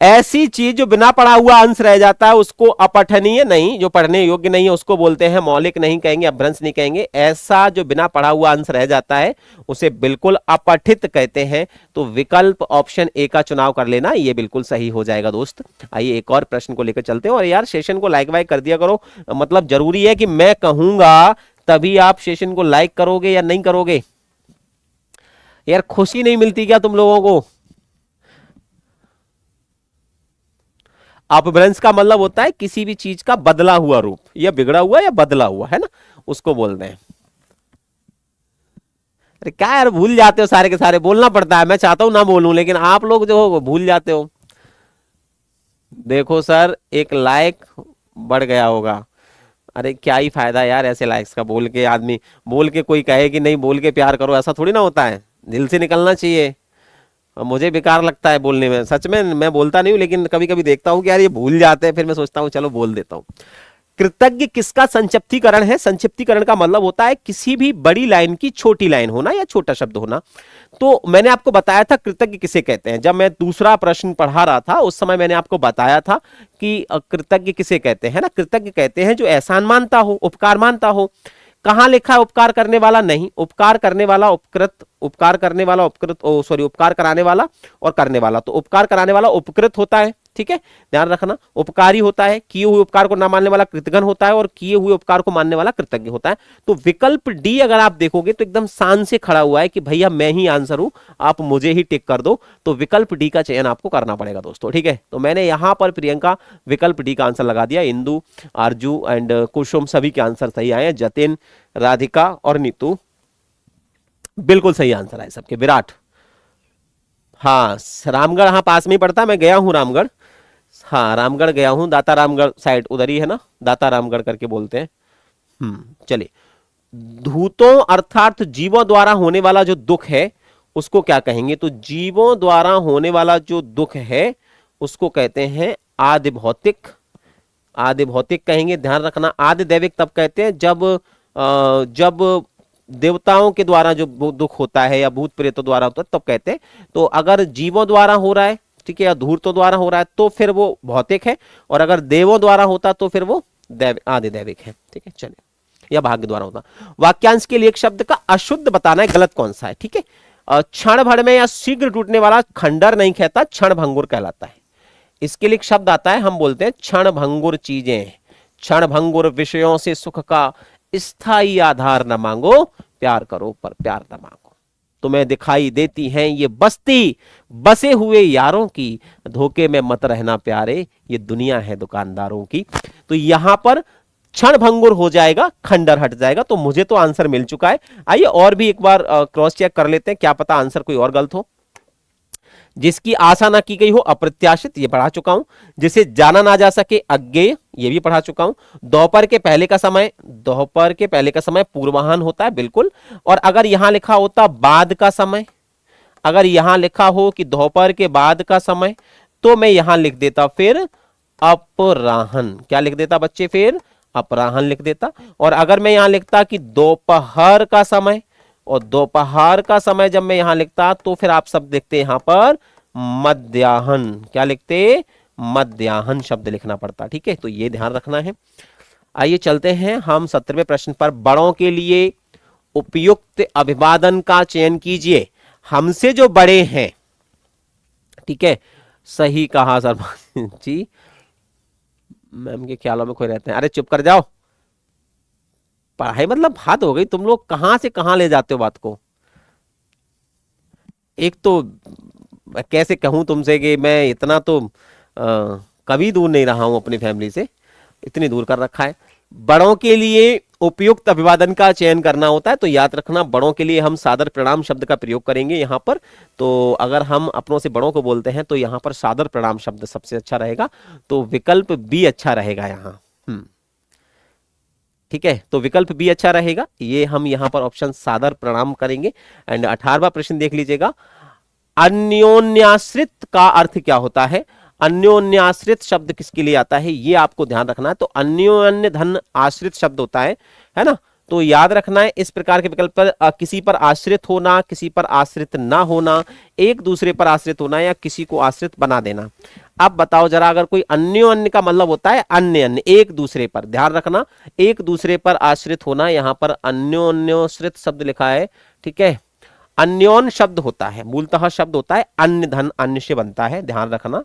ऐसी चीज जो बिना पढ़ा हुआ अंश रह जाता है उसको अपठनीय नहीं, जो पढ़ने योग्य नहीं है उसको बोलते हैं मौलिक नहीं कहेंगे, अपभ्रंश नहीं कहेंगे। ऐसा जो बिना पढ़ा हुआ अंश रह जाता है उसे बिल्कुल अपठित कहते हैं। तो विकल्प ऑप्शन ए का चुनाव कर लेना, ये बिल्कुल सही हो जाएगा दोस्त। आइए एक और प्रश्न को लेकर चलते हैं। और यार सेशन को लाइक वाइक कर दिया करो, मतलब जरूरी है कि मैं कहूंगा तभी आप सेशन को लाइक करोगे या नहीं करोगे? यार खुशी नहीं मिलती क्या तुम लोगों को? अपभ्रंश का मतलब होता है किसी भी चीज का बदला हुआ रूप, या बिगड़ा हुआ या बदला हुआ, है ना, उसको बोलते हैं। अरे क्या यार भूल जाते हो सारे के सारे, बोलना पड़ता है, मैं चाहता हूं ना बोलूं लेकिन आप लोग जो हो भूल जाते हो। देखो सर, एक लाइक बढ़ गया होगा। अरे क्या ही फायदा यार ऐसे लाइक्स का, बोल के आदमी, बोल के कोई कहे कि नहीं बोल के प्यार करो, ऐसा थोड़ी ना होता है, दिल से निकलना चाहिए। और मुझे बेकार लगता है बोलने में, सच में मैं बोलता नहीं हूं, लेकिन कभी कभी देखता हूं कि यार ये भूल जाते हैं, फिर मैं सोचता हूं चलो बोल देता हूं। कृतज्ञ किसका संक्षिप्तीकरण है? संक्षिप्तीकरण का मतलब होता है किसी भी बड़ी लाइन की छोटी लाइन होना या छोटा शब्द होना। तो मैंने आपको बताया था कृतज्ञ किसे कहते हैं, जब मैं दूसरा प्रश्न पढ़ा रहा था उस समय मैंने आपको बताया था कि कृतज्ञ किसे कहते हैं ना। कृतज्ञ कहते हैं जो एहसान मानता हो, उपकार मानता हो। कहां लिखा है उपकार करने वाला? नहीं, उपकार करने वाला उपकृत, उपकार करने वाला उपकृत, सॉरी उपकार कराने वाला और करने वाला। तो उपकार कराने वाला उपकृत होता है, ठीक है, ध्यान रखना। उपकारी होता है, किए हुए उपकार को ना मानने वाला कृतघ्न होता है, और किए हुए उपकार को मानने वाला कृतज्ञ होता है। तो विकल्प डी अगर आप देखोगे तो एकदम शान से खड़ा हुआ है कि भैया मैं ही आंसर हूं, आप मुझे ही टिक कर दो। तो विकल्प डी का चयन आपको करना पड़ेगा दोस्तों, ठीक है। तो मैंने यहां पर प्रियंका विकल्प डी का आंसर लगा दिया। इंदु, आरजू एंड कुसुम सभी के आंसर सही आए हैं। जतिन, राधिका और नीतू बिल्कुल सही आंसर आए सबके। विराट हाँ रामगढ़, हाँ पास में ही पड़ता है, मैं गया हूँ रामगढ़। हाँ रामगढ़ गया हूँ, दाता रामगढ़ साइड उधर ही है ना, दाता रामगढ़ करके बोलते हैं। चलिए। धूतों अर्थात जीवों द्वारा होने वाला जो दुख है उसको क्या कहेंगे? तो जीवों द्वारा होने वाला जो दुख है उसको कहते हैं आदि भौतिक। आदि भौतिक कहेंगे, ध्यान रखना। आदि दैविक तब कहते हैं जब देवताओं के द्वारा जो दुख होता है या भूत प्रेतों द्वारा होता है तब कहते हैं। तो अगर जीवों द्वारा हो रहा है, ठीक है, या धूर्तों द्वारा हो रहा है तो फिर वो भौतिक है, और अगर देवों द्वारा होता तो फिर वो आदि दैविक है। ठीक है, चलिए। या भाग्य द्वारा होता। वाक्यांश के लिए एक शब्द का अशुद्ध बताना है, गलत कौन सा है। ठीक है, क्षण भर में या शीघ्र टूटने वाला खंडर नहीं कहता, क्षण भंगुर कहलाता है। इसके लिए एक शब्द आता है, हम बोलते हैं क्षण भंगुर चीजें। क्षण भंगुर विषयों से सुख का स्थायी आधार न मांगो, प्यार करो पर प्यार न मांगो। तुम्हें दिखाई देती हैं ये बस्ती बसे हुए यारों की, धोखे में मत रहना प्यारे, ये दुनिया है दुकानदारों की। तो यहां पर क्षण भंगुर हो जाएगा, खंडर हट जाएगा। तो मुझे तो आंसर मिल चुका है। आइए और भी एक बार क्रॉस चेक कर लेते हैं, क्या पता आंसर कोई और गलत हो। जिसकी आशा ना की गई हो अप्रत्याशित, ये पढ़ा चुका हूं। जिसे जाना ना जा सके अज्ञेय, ये भी पढ़ा चुका हूं। दोपहर के पहले का समय, दोपहर के पहले का समय पूर्वाह्न होता है, बिल्कुल। और अगर यहां लिखा होता बाद का समय, अगर यहां लिखा हो कि दोपहर के बाद का समय, तो मैं यहां लिख देता फिर अपराह्न। क्या लिख देता बच्चे? फिर अपराह्न लिख देता। और अगर मैं यहां लिखता कि दोपहर का समय, और दोपहर का समय जब मैं यहां लिखता तो फिर आप सब देखते यहां पर मध्याह्न। क्या लिखते? मध्याह्न शब्द लिखना पड़ता। ठीक है, तो ये ध्यान रखना है। आइए चलते हैं हम 17वें प्रश्न पर। बड़ों के लिए उपयुक्त अभिवादन का चयन कीजिए, हमसे जो बड़े हैं। ठीक है, सही कहा सर जी। मैम के ख्यालों में कोई रहते हैं? अरे चुप कर जाओ, पढ़ाई मतलब हद हो गई। तुम लोग कहां से कहां ले जाते हो बात को। एक तो कैसे कहूं तुमसे कि मैं इतना तो कभी दूर नहीं रहा हूं अपनी फैमिली से, इतनी दूर कर रखा है। बड़ों के लिए उपयुक्त अभिवादन का चयन करना होता है, तो याद रखना बड़ों के लिए हम सादर प्रणाम शब्द का प्रयोग करेंगे यहां पर। तो अगर हम अपनों से बड़ों को बोलते हैं तो यहां पर सादर प्रणाम शब्द सबसे अच्छा रहेगा, तो विकल्प बी अच्छा रहेगा यहां। ठीक है, तो विकल्प बी अच्छा रहेगा। ये हम यहां पर ऑप्शन सादर प्रणाम करेंगे। एंड 18वां प्रश्न देख लीजिएगा। अन्योन्याश्रित का अर्थ क्या होता है? अन्योन्याश्रित शब्द किसके लिए आता है ये आपको ध्यान रखना है। तो अन्योन्य धन आश्रित शब्द होता है ना। तो याद रखना है इस प्रकार के विकल्प पर किसी पर आश्रित होना, किसी पर आश्रित ना होना, एक दूसरे पर आश्रित होना, या किसी को आश्रित बना देना। अब बताओ जरा, अगर कोई अन्योन्य का मतलब होता है अन्य अन्य, एक दूसरे पर, ध्यान रखना एक दूसरे पर आश्रित होना, यहां पर अन्योन्योश्रित शब्द लिखा है। ठीक है, अन्योन शब्द होता है, मूलतः शब्द होता है अन्य धन अन्य से बनता है, ध्यान रखना।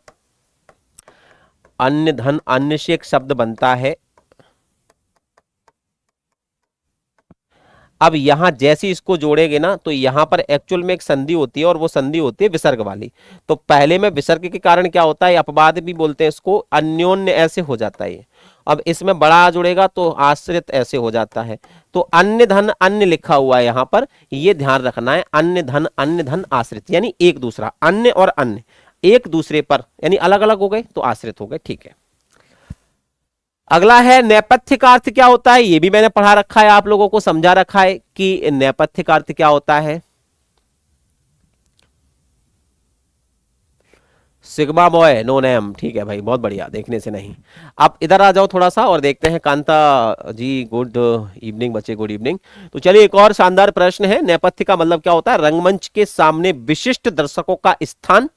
अन्य धन अन्य से एक शब्द बनता है। अब यहां जैसे इसको जोड़ेंगे ना तो यहां पर एक्चुअल में एक संधि होती है, और वो संधि होती है विसर्ग वाली। तो पहले में विसर्ग के कारण क्या होता है, अपवाद भी बोलते हैं इसको, अन्योन्य ऐसे हो जाता है। अब इसमें बड़ा जुड़ेगा तो आश्रित ऐसे हो जाता है। तो अन्य धन अन्य लिखा हुआ है यहां पर, ये ध्यान रखना है। अन्य धन आश्रित, यानी एक दूसरा, अन्य और अन्य एक दूसरे पर, यानी अलग अलग हो गए तो आश्रित हो गए। ठीक है, अगला है नेपथ्य का अर्थ क्या होता है। ये भी मैंने पढ़ा रखा है, आप लोगों को समझा रखा है कि नेपथ्य का अर्थ क्या होता है। सिग्मा बॉय नो नेम, ठीक है भाई, बहुत बढ़िया, देखने से नहीं। आप इधर आ जाओ थोड़ा सा और देखते हैं। कांता जी गुड इवनिंग बच्चे, गुड इवनिंग। तो चलिए एक और शानदार प्रश्न है। नेपथ्य का मतलब क्या होता है? रंगमंच के सामने विशिष्ट दर्शकों का स्थान,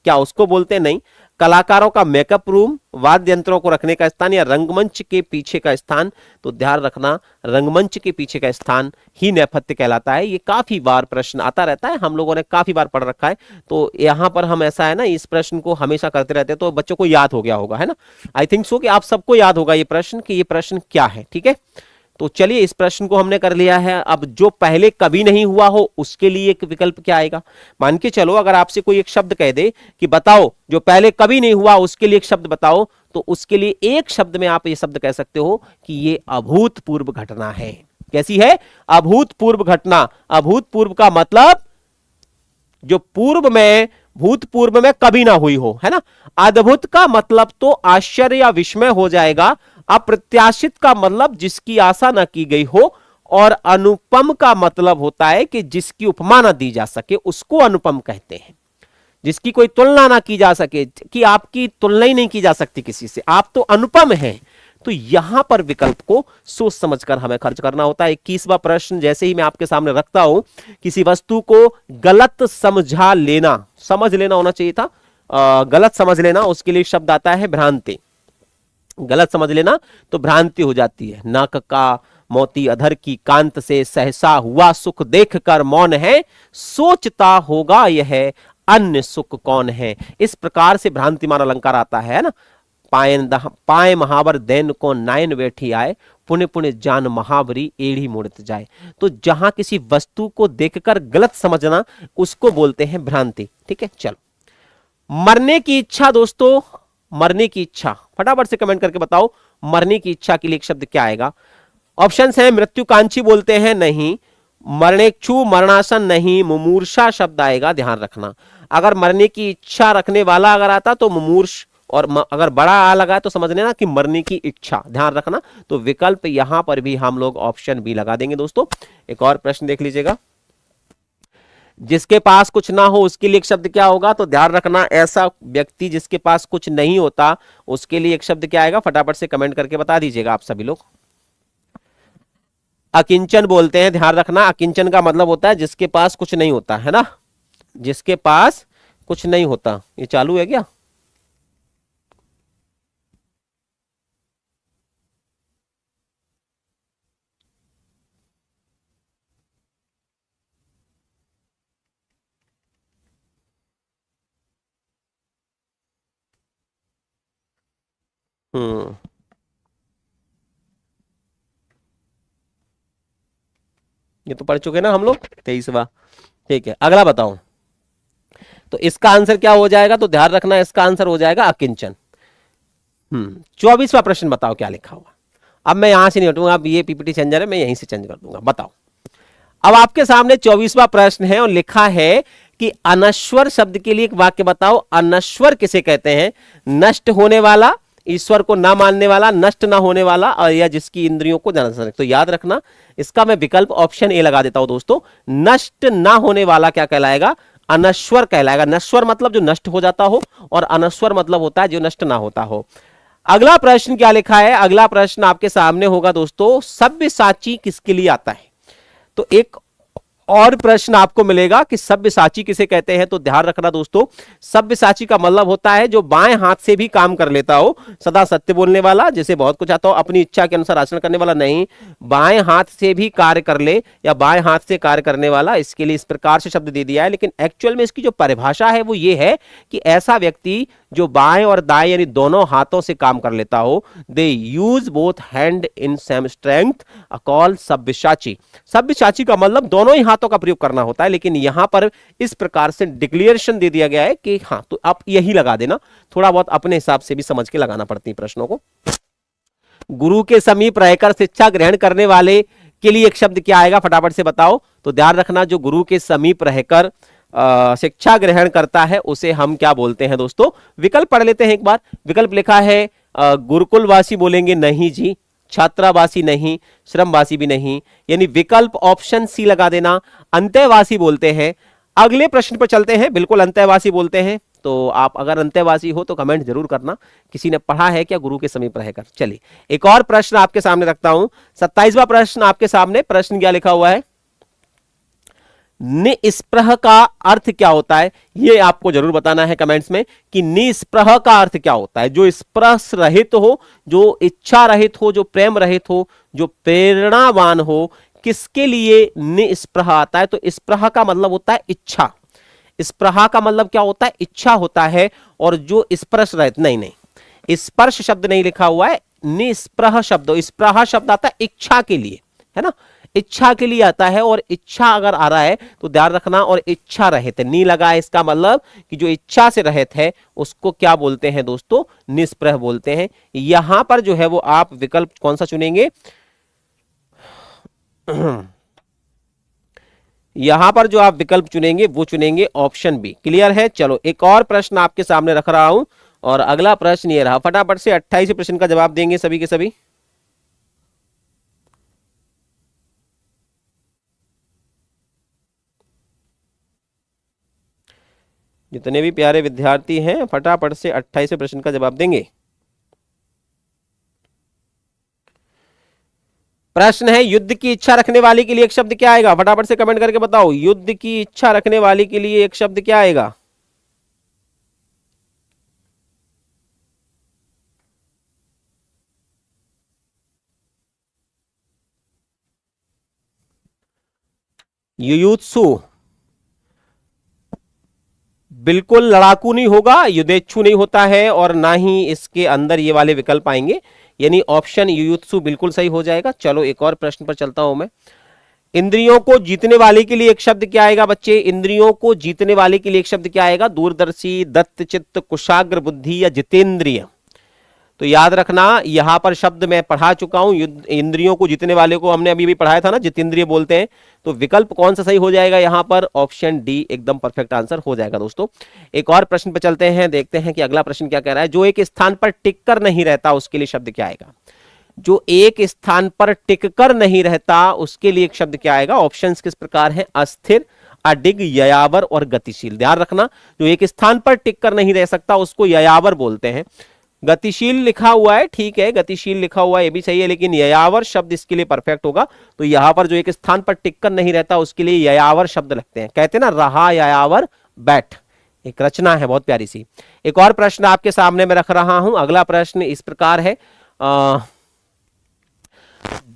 क्या उसको बोलते हैं? नहीं। कलाकारों का मेकअप रूम, वाद्य यंत्रों को रखने का स्थान, या रंगमंच के पीछे का स्थान। तो ध्यान रखना रंगमंच के पीछे का स्थान ही नेपथ्य कहलाता है। ये काफी बार प्रश्न आता रहता है, हम लोगों ने काफी बार पढ़ रखा है। तो यहां पर हम ऐसा है ना, इस प्रश्न को हमेशा करते रहते हैं, तो बच्चों को याद हो गया होगा, है ना। आई थिंक सो कि आप सबको याद होगा ये प्रश्न कि ये प्रश्न क्या है। ठीक है, तो चलिए इस प्रश्न को हमने कर लिया है। अब जो पहले कभी नहीं हुआ हो उसके लिए एक विकल्प क्या आएगा? मान के चलो अगर आपसे कोई एक शब्द कह दे कि बताओ जो पहले कभी नहीं हुआ उसके लिए एक शब्द बताओ, तो उसके लिए एक शब्द में आप ये शब्द कह सकते हो कि ये अभूतपूर्व घटना है। कैसी है? अभूतपूर्व घटना। अभूतपूर्व का मतलब जो पूर्व में भूतपूर्व में कभी ना हुई हो, है ना। अद्भुत का मतलब तो आश्चर्य या विस्मय हो जाएगा। अप्रत्याशित का मतलब जिसकी आशा न की गई हो। और अनुपम का मतलब होता है कि जिसकी उपमा ना दी जा सके उसको अनुपम कहते हैं। जिसकी कोई तुलना ना की जा सके, कि आपकी तुलना ही नहीं की जा सकती किसी से, आप तो अनुपम हैं। तो यहां पर विकल्प को सोच समझकर हमें खर्च करना होता है। 21वां प्रश्न जैसे ही मैं आपके सामने रखता हूं, किसी वस्तु को गलत समझा लेना, समझ लेना होना चाहिए था, गलत समझ लेना, उसके लिए शब्द आता है भ्रांति। गलत समझ लेना तो भ्रांति हो जाती है। नाक का मोती अधर की कांत से सहसा हुआ सुख देख कर मौन है, सोचता होगा यह अन्य सुख कौन है। इस प्रकार से भ्रांतिमान अलंकार आता है ना। पाए महावर दैन को नायन बैठी आए, पुण्य पुण्य जान महावरी एड़ी मुड़त जाए। तो जहां किसी वस्तु को देखकर गलत समझना उसको बोलते हैं भ्रांति। ठीक है, चलो मरने की इच्छा दोस्तों, मरने की इच्छा फटाफट से कमेंट करके बताओ, मरने की इच्छा के लिए एक शब्द क्या आएगा। ऑप्शंस है मृत्युकांक्षी बोलते हैं, नहीं। मरणेक्षु मरणासन नहीं। मुमूर्षा शब्द आएगा, ध्यान रखना। अगर मरने की इच्छा रखने वाला अगर आता तो मुमूर्ष, और अगर बड़ा आ लगा तो समझ लेना कि मरने की इच्छा, ध्यान रखना। तो विकल्प यहां पर भी हम लोग ऑप्शन बी लगा देंगे दोस्तों। एक और प्रश्न देख लीजिएगा, जिसके पास कुछ ना हो उसके लिए एक शब्द क्या होगा। तो ध्यान रखना, ऐसा व्यक्ति जिसके पास कुछ नहीं होता उसके लिए एक शब्द क्या आएगा, फटाफट से कमेंट करके बता दीजिएगा आप सभी लोग। अकिंचन बोलते हैं, ध्यान रखना। अकिंचन का मतलब होता है जिसके पास कुछ नहीं होता, है ना, जिसके पास कुछ नहीं होता। ये चालू है क्या? हम्म, ये तो पढ़ चुके ना हम लोग, 23वां। ठीक है, अगला बताओ। तो इसका आंसर क्या हो जाएगा, तो ध्यान रखना इसका आंसर हो जाएगा अकिंचन। 24वां प्रश्न बताओ क्या लिखा हुआ। अब मैं यहां से नहीं हटूंगा, अब ये पीपीटी चेंजर है, मैं यहीं से चेंज कर दूंगा। बताओ, अब आपके सामने 24वां प्रश्न है और लिखा है कि अनश्वर शब्द के लिए एक वाक्य बताओ। अनश्वर किसे कहते हैं? नष्ट होने वाला, ईश्वर को ना मानने वाला, नष्ट ना होने वाला, और या जिसकी इंद्रियों को जान सकते। तो याद रखना, इसका मैं विकल्प ऑप्शन ए लगा देता हूं दोस्तों। नष्ट ना होने वाला क्या कहलाएगा? अनश्वर कहलाएगा। नश्वर मतलब जो नष्ट हो जाता हो, और अनश्वर मतलब होता है जो नष्ट ना होता हो। अगला प्रश्न क्या लिखा है? अगला प्रश्न आपके सामने होगा दोस्तों, सब्यसाची किसके लिए आता है? तो एक और प्रश्न आपको मिलेगा कि सब्यसाची किसे कहते हैं। तो ध्यान रखना दोस्तों, सब्यसाची का मतलब होता है जो बाएं हाथ से भी काम कर लेता हो, सदा सत्य बोलने वाला, जैसे बहुत कुछ आता हो, अपनी इच्छा के अनुसार आचरण करने वाला नहीं, बाएं हाथ से भी कार्य कर ले या बाएं हाथ से कार्य करने वाला। इसके लिए इस प्रकार से शब्द दे दिया है, लेकिन एक्चुअल में इसकी जो परिभाषा है वो ये है कि ऐसा व्यक्ति जो बाएं और दाएं यानी दोनों हाथों से काम कर लेता हो। They use both hand in same strength, call Sabyasachi. Sabyasachi का मतलब दोनों ही हाथों का प्रयोग करना होता है, लेकिन यहां पर इस प्रकार से डिक्लेरेशन दे दिया गया है कि हाँ, तो आप यही लगा देना। थोड़ा बहुत अपने हिसाब से भी समझ के लगाना पड़ती है प्रश्नों को। गुरु के समीप रहकर शिक्षा ग्रहण करने वाले के लिए एक शब्द क्या आएगा, फटाफट से बताओ। तो ध्यान रखना, जो गुरु के समीप रहकर शिक्षा ग्रहण करता है उसे हम क्या बोलते हैं दोस्तों। विकल्प पढ़ लेते हैं एक बार। विकल्प लिखा है गुरुकुलवासी बोलेंगे, नहीं जी। छात्रावासी नहीं, श्रमवासी भी नहीं, यानी विकल्प ऑप्शन सी लगा देना। अंत्यवासी बोलते हैं। अगले प्रश्न पर चलते हैं, बिल्कुल अंत्यवासी बोलते हैं। तो आप अगर अंत्यवासी हो तो कमेंट जरूर करना, किसी ने पढ़ा है क्या गुरु के समीप रहकर। चलिए एक और प्रश्न आपके सामने रखता हूं, 27वां प्रश्न आपके सामने। प्रश्न क्या लिखा हुआ है? निस्पृह का अर्थ क्या होता है, यह आपको जरूर बताना है कमेंट्स में कि निस्पृह का अर्थ क्या होता है। जो स्पृह रहित हो, जो इच्छा रहित हो, जो प्रेम रहित हो, जो प्रेरणावान हो, किसके लिए निस्पृह आता है? तो स्पृह का मतलब होता है इच्छा। स्पृह का मतलब क्या होता है? इच्छा होता है। और जो स्पर्श रहित, नहीं नहीं, स्पर्श शब्द नहीं लिखा हुआ है, निस्पृह शब्द। स्पृह शब्द आता है इच्छा के लिए, है ना, इच्छा के लिए आता है। और इच्छा अगर आ रहा है तो ध्यान रखना, और इच्छा रहित नी लगा है, इसका मतलब कि जो इच्छा से रहित है उसको क्या बोलते हैं दोस्तों? निस्पृह बोलते हैं। यहां पर जो है वो आप विकल्प कौन सा चुनेंगे? यहां पर जो आप विकल्प चुनेंगे वो चुनेंगे ऑप्शन बी। क्लियर है? चलो एक और प्रश्न आपके सामने रख रहा हूं, और अगला प्रश्न ये रहा। फटाफट से 28 प्रश्न का जवाब देंगे सभी के सभी। जितने भी प्यारे विद्यार्थी हैं फटाफट से 28 प्रश्न का जवाब देंगे। प्रश्न है, युद्ध की इच्छा रखने वाले के लिए एक शब्द क्या आएगा? फटाफट से कमेंट करके बताओ, युद्ध की इच्छा रखने वाले के लिए एक शब्द क्या आएगा? युयुत्सु बिल्कुल लड़ाकू नहीं होगा, युद्धेच्छु नहीं होता है, और ना ही इसके अंदर ये वाले विकल्प आएंगे, यानी ऑप्शन युयुत्सु बिल्कुल सही हो जाएगा। चलो एक और प्रश्न पर चलता हूं मैं। इंद्रियों को जीतने वाले के लिए एक शब्द क्या आएगा बच्चे? इंद्रियों को जीतने वाले के लिए एक शब्द क्या आएगा? दूरदर्शी, दत्तचित्त, कुशाग्र बुद्धि या जितेंद्रिय? तो याद रखना, यहां पर शब्द मैं पढ़ा चुका हूं। इंद्रियों को जीतने वाले को हमने अभी भी पढ़ाया था ना, जितेंद्रिय बोलते हैं। तो विकल्प कौन सा सही हो जाएगा यहां पर? ऑप्शन डी एकदम परफेक्ट आंसर हो जाएगा दोस्तों। एक और प्रश्न पर चलते हैं, देखते हैं कि अगला प्रश्न क्या कह रहा है। जो एक स्थान पर टिककर नहीं रहता उसके लिए शब्द क्या आएगा? जो एक स्थान पर टिककर नहीं रहता उसके लिए एक शब्द क्या आएगा? ऑप्शंस किस प्रकार हैं? अस्थिर, अडिग, ययावर और गतिशील। ध्यान रखना, जो एक स्थान पर टिककर नहीं रह सकता उसको ययावर बोलते हैं। गतिशील लिखा हुआ है, ठीक है, गतिशील लिखा हुआ है ये भी सही है, लेकिन ययावर शब्द इसके लिए परफेक्ट होगा। तो यहां पर जो एक स्थान पर टिककर नहीं रहता उसके लिए ययावर शब्द लगते हैं। कहते हैं ना, रहा ययावर बैठ, एक रचना है बहुत प्यारी सी। एक और प्रश्न आपके सामने मैं रख रहा हूं। अगला प्रश्न इस प्रकार है,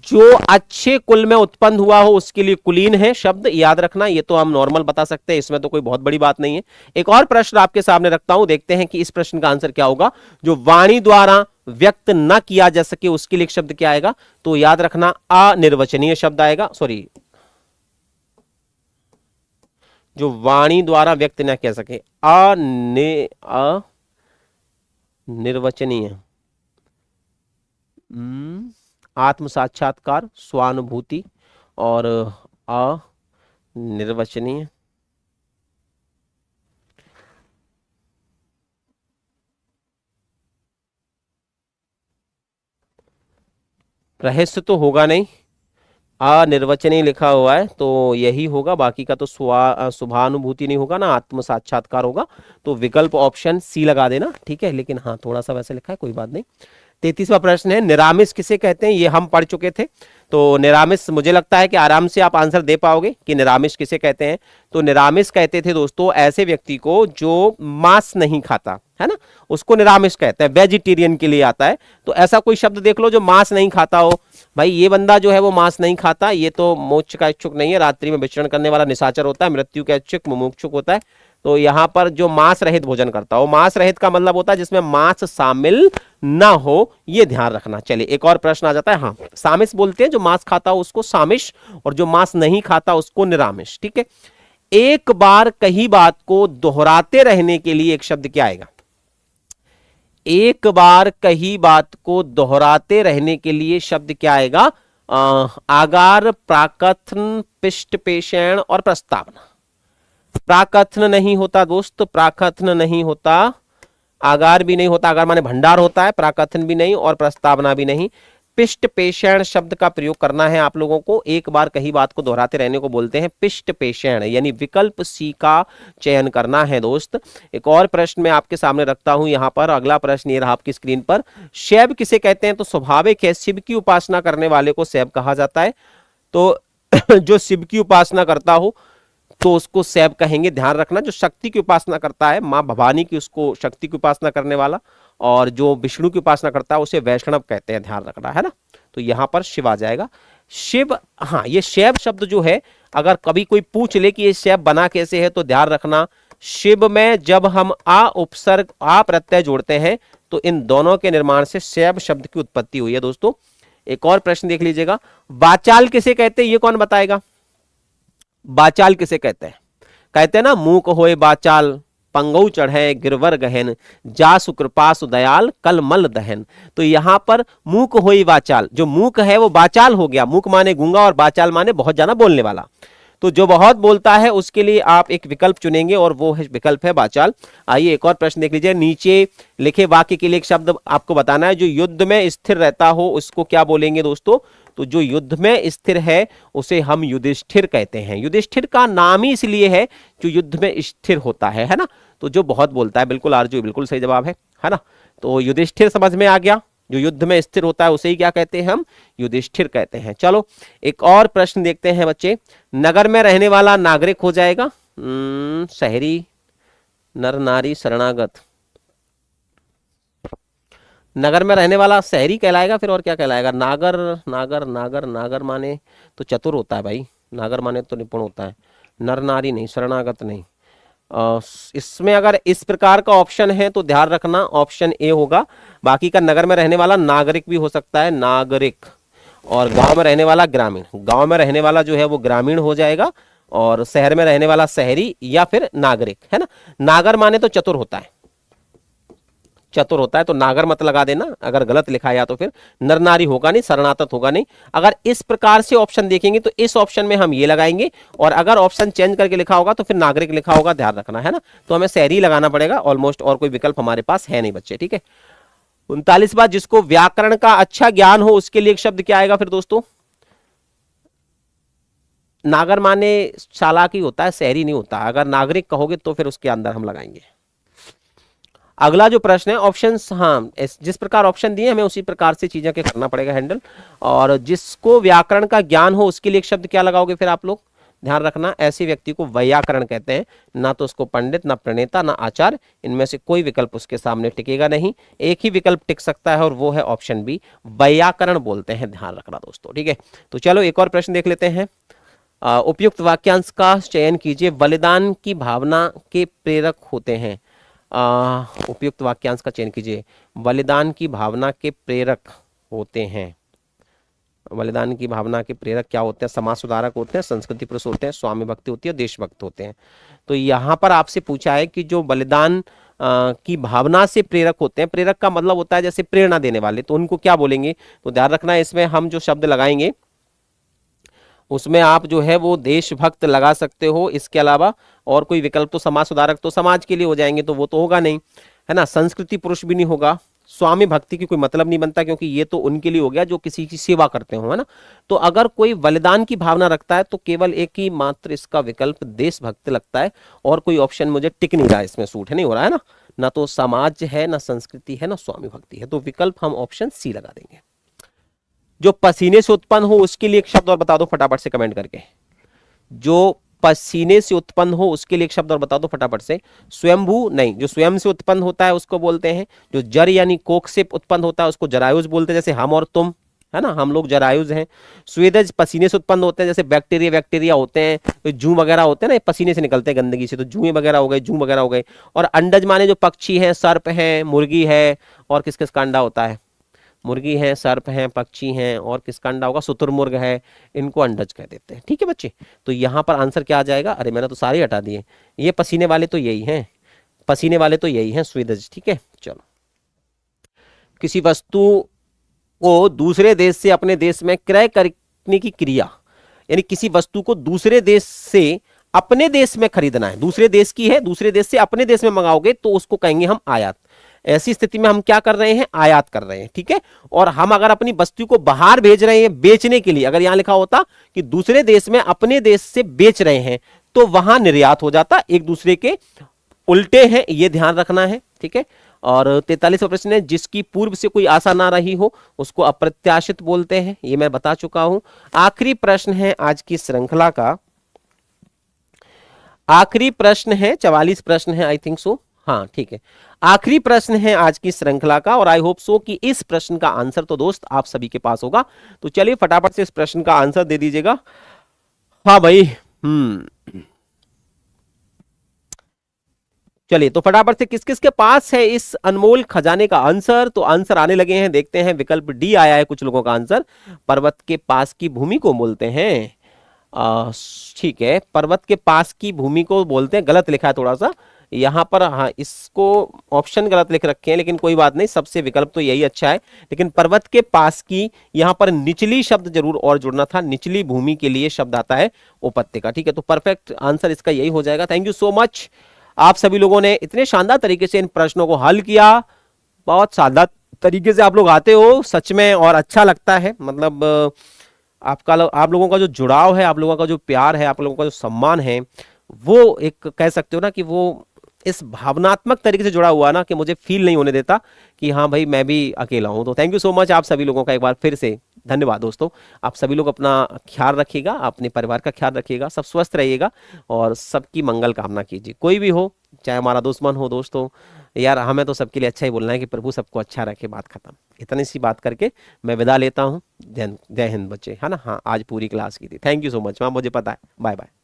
जो अच्छे कुल में उत्पन्न हुआ हो उसके लिए कुलीन है शब्द। याद रखना, ये तो हम नॉर्मल बता सकते हैं, इसमें तो कोई बहुत बड़ी बात नहीं है। एक और प्रश्न आपके सामने रखता हूं, देखते हैं कि इस प्रश्न का आंसर क्या होगा। जो वाणी द्वारा व्यक्त न किया जा सके उसके लिए शब्द क्या आएगा? तो याद रखना, अनिर्वचनीय शब्द आएगा। सॉरी, जो वाणी द्वारा व्यक्त न किया सके, अनिर्वचनीय। आत्म साक्षात्कार, स्वानुभूति और अनिर्वचनीय। रहस्य तो होगा नहीं, अनिर्वचनीय लिखा हुआ है तो यही होगा। बाकी का तो शुभानुभूति नहीं होगा ना, आत्म साक्षात्कार होगा। तो विकल्प ऑप्शन सी लगा देना, ठीक है। लेकिन हाँ, थोड़ा सा वैसे लिखा है, कोई बात नहीं। 33वां प्रश्न है, निरामिष किसे कहते हैं? ये हम पढ़ चुके थे। तो निरामिष मुझे लगता है कि आराम से आप आंसर दे पाओगे कि निरामिष किसे कहते हैं। तो निरामिष कहते थे दोस्तों ऐसे व्यक्ति को जो मांस नहीं खाता है ना, उसको निरामिष कहते हैं। वेजिटेरियन के लिए आता है। तो ऐसा कोई शब्द देख लो जो मांस नहीं खाता हो। भाई ये बंदा जो है वो मांस नहीं खाता, ये तो मोक्ष का इच्छुक नहीं है, रात्रि में विचरण करने वाला निशाचर होता है, मृत्यु का इच्छुक मुमुक्षुक होता है। तो यहां पर जो मांस रहित भोजन करता हो, मांस रहित का मतलब होता है जिसमें मांस शामिल ना हो, ये ध्यान रखना। चलिए एक और प्रश्न आ जाता है। हाँ, सामिष बोलते हैं, जो मांस खाता हो उसको सामिष, और जो मांस नहीं खाता उसको निरामिष, ठीक है। एक बार कही बात को दोहराते रहने के लिए एक शब्द क्या आएगा? एक बार कही बात को दोहराते रहने के लिए शब्द क्या आएगा? आगार, प्राकथन, पिष्टपेषण और प्रस्तावना। प्राकथन नहीं होता दोस्त, प्राकथन नहीं होता, आगार भी नहीं होता, आगार माने भंडार होता है, प्राकथन भी नहीं और प्रस्तावना भी नहीं। पिष्टपेषण शब्द का प्रयोग करना है आप लोगों को। एक बार कही बात को दोहराते रहने को बोलते हैं पिष्टपेषण, यानी विकल्प सी का चयन करना है दोस्त। एक और प्रश्न मैं आपके सामने रखता हूं यहां पर। अगला प्रश्न ये रहा आपकी स्क्रीन पर, शैव किसे कहते हैं? तो स्वाभाविक है, शिव की उपासना करने वाले को शैव कहा जाता है। तो जो शिव की उपासना करता हो तो उसको शैव कहेंगे। ध्यान रखना, जो शक्ति की उपासना करता है, मां भवानी की, उसको शक्ति की उपासना करने वाला, और जो विष्णु की उपासना करता है उसे वैष्णव कहते हैं। ध्यान रखना है ना। तो यहां पर शिव आ जाएगा। शिव, हाँ, ये शैव शब्द जो है, अगर कभी कोई पूछ ले कि ये शैव बना कैसे है, तो ध्यान रखना, शिव में जब हम आ उपसर्ग, आ प्रत्यय जोड़ते हैं तो इन दोनों के निर्माण से शैव शब्द की उत्पत्ति हुई है दोस्तों। एक और प्रश्न देख लीजिएगा, वाचाल किसे कहते हैं? ये कौन बताएगा? वाचाल किसे कहते हैं? कहते हैं ना, मूक होए वाचाल, पंगौ चढ़े गिरवर गहन, जासु कृपासु दयाल कल मल दहन। तो यहां पर मूक होई वाचाल, जो मूक है वो वाचाल हो गया। मूक माने गूंगा और वाचाल माने बहुत ज्यादा बोलने वाला। तो जो बहुत बोलता है उसके लिए आप एक विकल्प चुनेंगे और वो है विकल्प है वाचाल। आइए एक और प्रश्न देख लीजिए। नीचे लिखे वाक्य के लिए एक शब्द आपको बताना है। जो युद्ध में स्थिर रहता हो उसको क्या बोलेंगे दोस्तों? तो जो युद्ध में स्थिर है उसे हम युधिष्ठिर कहते हैं। युधिष्ठिर का नाम ही इसलिए है जो युद्ध में स्थिर होता है ना। तो जो बहुत बोलता है, बिल्कुल आरजू, बिल्कुल सही जवाब है ना। तो युधिष्ठिर समझ में आ गया। जो युद्ध में स्थिर होता है उसे ही क्या कहते हैं? हम युधिष्ठिर कहते हैं। चलो एक और प्रश्न देखते हैं बच्चे। नगर में रहने वाला नागरिक हो जाएगा शहरी, नर नारी शरणागत। नगर में रहने वाला शहरी कहलाएगा, फिर और क्या कहलाएगा? नागर, नागर नागर नागर माने तो चतुर होता है भाई, नागर माने तो निपुण होता है। नर नारी नहीं, शरणागत नहीं। इसमें अगर इस प्रकार का ऑप्शन है तो ध्यान रखना ऑप्शन ए होगा। बाकी का नगर में रहने वाला नागरिक भी हो सकता है, नागरिक। और गांव में रहने वाला ग्रामीण, गांव में रहने वाला जो है वो ग्रामीण हो जाएगा। और शहर में रहने वाला शहरी या फिर नागरिक, है ना। नागर माने तो चतुर होता है, चतुर होता है, तो नागर मत लगा देना अगर गलत लिखा या तो फिर नर नारी होगा नहीं, शरणागत होगा नहीं। अगर इस प्रकार से ऑप्शन देखेंगे तो इस ऑप्शन में हम ये लगाएंगे, और अगर ऑप्शन चेंज करके लिखा होगा तो फिर नागरिक लिखा होगा, ध्यान रखना है ना। तो हमें शहरी लगाना पड़ेगा ऑलमोस्ट, और कोई विकल्प हमारे पास है नहीं बच्चे, ठीक है। 39 बार, जिसको व्याकरण का अच्छा ज्ञान हो उसके लिए एक शब्द क्या आएगा फिर दोस्तों? नागर माने चालाकी होता है, शहरी नहीं होता। अगर नागरिक कहोगे तो फिर उसके अंदर हम लगाएंगे। अगला जो प्रश्न है ऑप्शंस, हाँ जिस प्रकार ऑप्शन दिए हमें उसी प्रकार से चीजें के करना पड़ेगा हैंडल। और जिसको व्याकरण का ज्ञान हो उसके लिए एक शब्द क्या लगाओगे फिर आप लोग? ध्यान रखना, ऐसे व्यक्ति को वैयाकरण कहते हैं। ना तो उसको पंडित, ना प्रणेता, ना आचार्य, इनमें से कोई विकल्प उसके सामने टिकेगा नहीं। एक ही विकल्प टिक सकता है और वो है ऑप्शन बी, वैयाकरण बोलते हैं, ध्यान रखना दोस्तों, ठीक है। तो चलो एक और प्रश्न देख लेते हैं। उपयुक्त वाक्यांश का चयन कीजिए। बलिदान की भावना के प्रेरक होते हैं। उपयुक्त वाक्यांश का चयन कीजिए। बलिदान की भावना के प्रेरक होते हैं। बलिदान की भावना के प्रेरक क्या होते हैं? समाज सुधारक होते हैं, संस्कृति पुरुष होते हैं, स्वामी भक्ति होती है, देशभक्त होते हैं। तो यहाँ पर आपसे पूछा है कि जो बलिदान की भावना से प्रेरक होते हैं, प्रेरक का मतलब होता है जैसे प्रेरणा देने वाले, तो उनको क्या बोलेंगे? तो ध्यान रखना इसमें हम जो शब्द लगाएंगे उसमें आप जो है वो देशभक्त लगा सकते हो। इसके अलावा और कोई विकल्प, तो समाज सुधारक तो समाज के लिए हो जाएंगे, तो वो तो होगा नहीं, है ना। संस्कृति पुरुष भी नहीं होगा। स्वामी भक्ति की कोई मतलब नहीं बनता, क्योंकि ये तो उनके लिए हो गया जो किसी की सेवा करते हो, है ना। तो अगर कोई बलिदान की भावना रखता है तो केवल एक ही मात्र इसका विकल्प देशभक्त लगता है, और कोई ऑप्शन मुझे टिक नहीं रहा, इसमें सूट है नहीं हो रहा है ना। ना तो समाज है, ना संस्कृति है, ना स्वामी भक्ति है। तो विकल्प हम ऑप्शन सी लगा देंगे। जो पसीने से उत्पन्न हो उसके लिए एक शब्द और बता दो फटाफट से कमेंट करके। जो पसीने से उत्पन्न हो उसके लिए एक शब्द और बता दो फटाफट से। स्वयंभू नहीं, जो स्वयं से उत्पन्न होता है उसको बोलते हैं। जो जर यानी कोख से उत्पन्न होता है उसको जरायुज बोलते हैं, जैसे हम और तुम, है ना, हम लोग जरायुज हैं। स्वेदज पसीने से उत्पन्न होते हैं, जैसे बैक्टीरिया वैक्टीरिया होते हैं, तो जू वगैरह होते हैं ना, पसीने से निकलते हैं गंदगी से, तो जुएं वगैरह हो गए, जू वगैरह हो गए। और अंडज माने जो पक्षी हैं, सर्प हैं, मुर्गी है, और किस किस का अंडा होता है? मुर्गी है, सर्प है, पक्षी हैं, और किसका अंडा होगा? शुतुरमुर्ग है, इनको अंडज कह देते हैं, ठीक है बच्चे। तो यहाँ पर आंसर क्या आ जाएगा? अरे मैंने तो सारे हटा दिए, ये पसीने वाले तो यही हैं, पसीने वाले तो यही हैं, स्वेदज, ठीक है। चलो, किसी वस्तु को दूसरे देश से अपने देश में क्रय करने की क्रिया, यानी किसी वस्तु को दूसरे देश से अपने देश में खरीदना है, दूसरे देश की है, दूसरे देश से अपने देश में मंगाओगे तो उसको कहेंगे हम आयात। ऐसी स्थिति में हम क्या कर रहे हैं? आयात कर रहे हैं, ठीक है। और हम अगर अपनी वस्तु को बाहर भेज रहे हैं बेचने के लिए, अगर यहां लिखा होता कि दूसरे देश में अपने देश से बेच रहे हैं, तो वहां निर्यात हो जाता, एक दूसरे के उल्टे हैं, ये ध्यान रखना है, ठीक है। और 43वां प्रश्न है, जिसकी पूर्व से कोई आशा ना रही हो उसको अप्रत्याशित बोलते हैं, ये मैं बता चुका हूं। आखिरी प्रश्न है आज की श्रृंखला का, आखिरी प्रश्न है, 44 प्रश्न है आई थिंक सो, हाँ ठीक है, आखिरी प्रश्न है आज की श्रृंखला का, और आई होप सो कि इस प्रश्न का आंसर तो दोस्त आप सभी के पास होगा। तो चलिए फटाफट से इस प्रश्न का आंसर दे दीजिएगा। हाँ भाई, चलिए तो फटाफट से किस किस के पास है इस अनमोल खजाने का आंसर? तो आंसर आने लगे हैं, देखते हैं। विकल्प डी आया है कुछ लोगों का आंसर, पर्वत के पास की भूमि को बोलते हैं। ठीक है, पर्वत के पास की भूमि को बोलते हैं, गलत लिखा है थोड़ा सा, यहाँ पर हाँ इसको ऑप्शन गलत लिख रखे हैं, लेकिन कोई बात नहीं, सबसे विकल्प तो यही अच्छा है। लेकिन पर्वत के पास की यहाँ पर निचली शब्द जरूर और जुड़ना था, निचली भूमि के लिए शब्द आता है उपत्यका। ठीक है, तो परफेक्ट आंसर इसका यही हो जाएगा। थैंक यू सो मच, आप सभी लोगों ने इतने शानदार तरीके से इन प्रश्नों को हल किया। बहुत शानदार तरीके से आप लोग आते हो सच में, और अच्छा लगता है। मतलब आप लोगों का जो जुड़ाव है, आप लोगों का जो प्यार है, आप लोगों का जो सम्मान है, वो एक कह सकते हो ना कि वो इस भावनात्मक तरीके से जुड़ा हुआ ना कि मुझे फील नहीं होने देता कि हाँ भाई मैं भी अकेला हूं। तो थैंक यू सो मच आप सभी लोगों का एक बार फिर से धन्यवाद। दोस्तों आप सभी लोग अपना ख्याल रखिएगा, अपने परिवार का ख्याल रखिएगा, सब स्वस्थ रहिएगा और सबकी मंगल कामना कीजिए। कोई भी हो, चाहे हमारा दुश्मन हो, दोस्त हो, यार हमें तो सबके लिए अच्छा ही बोलना है कि प्रभु सबको अच्छा रखे, बात खत्म। इतनी सी बात करके मैं विदा लेता हूँ। जय हिंद बच्चे, है ना। हाँ आज पूरी क्लास की थी। Thank you so much ma'am, मुझे पता है। Bye bye.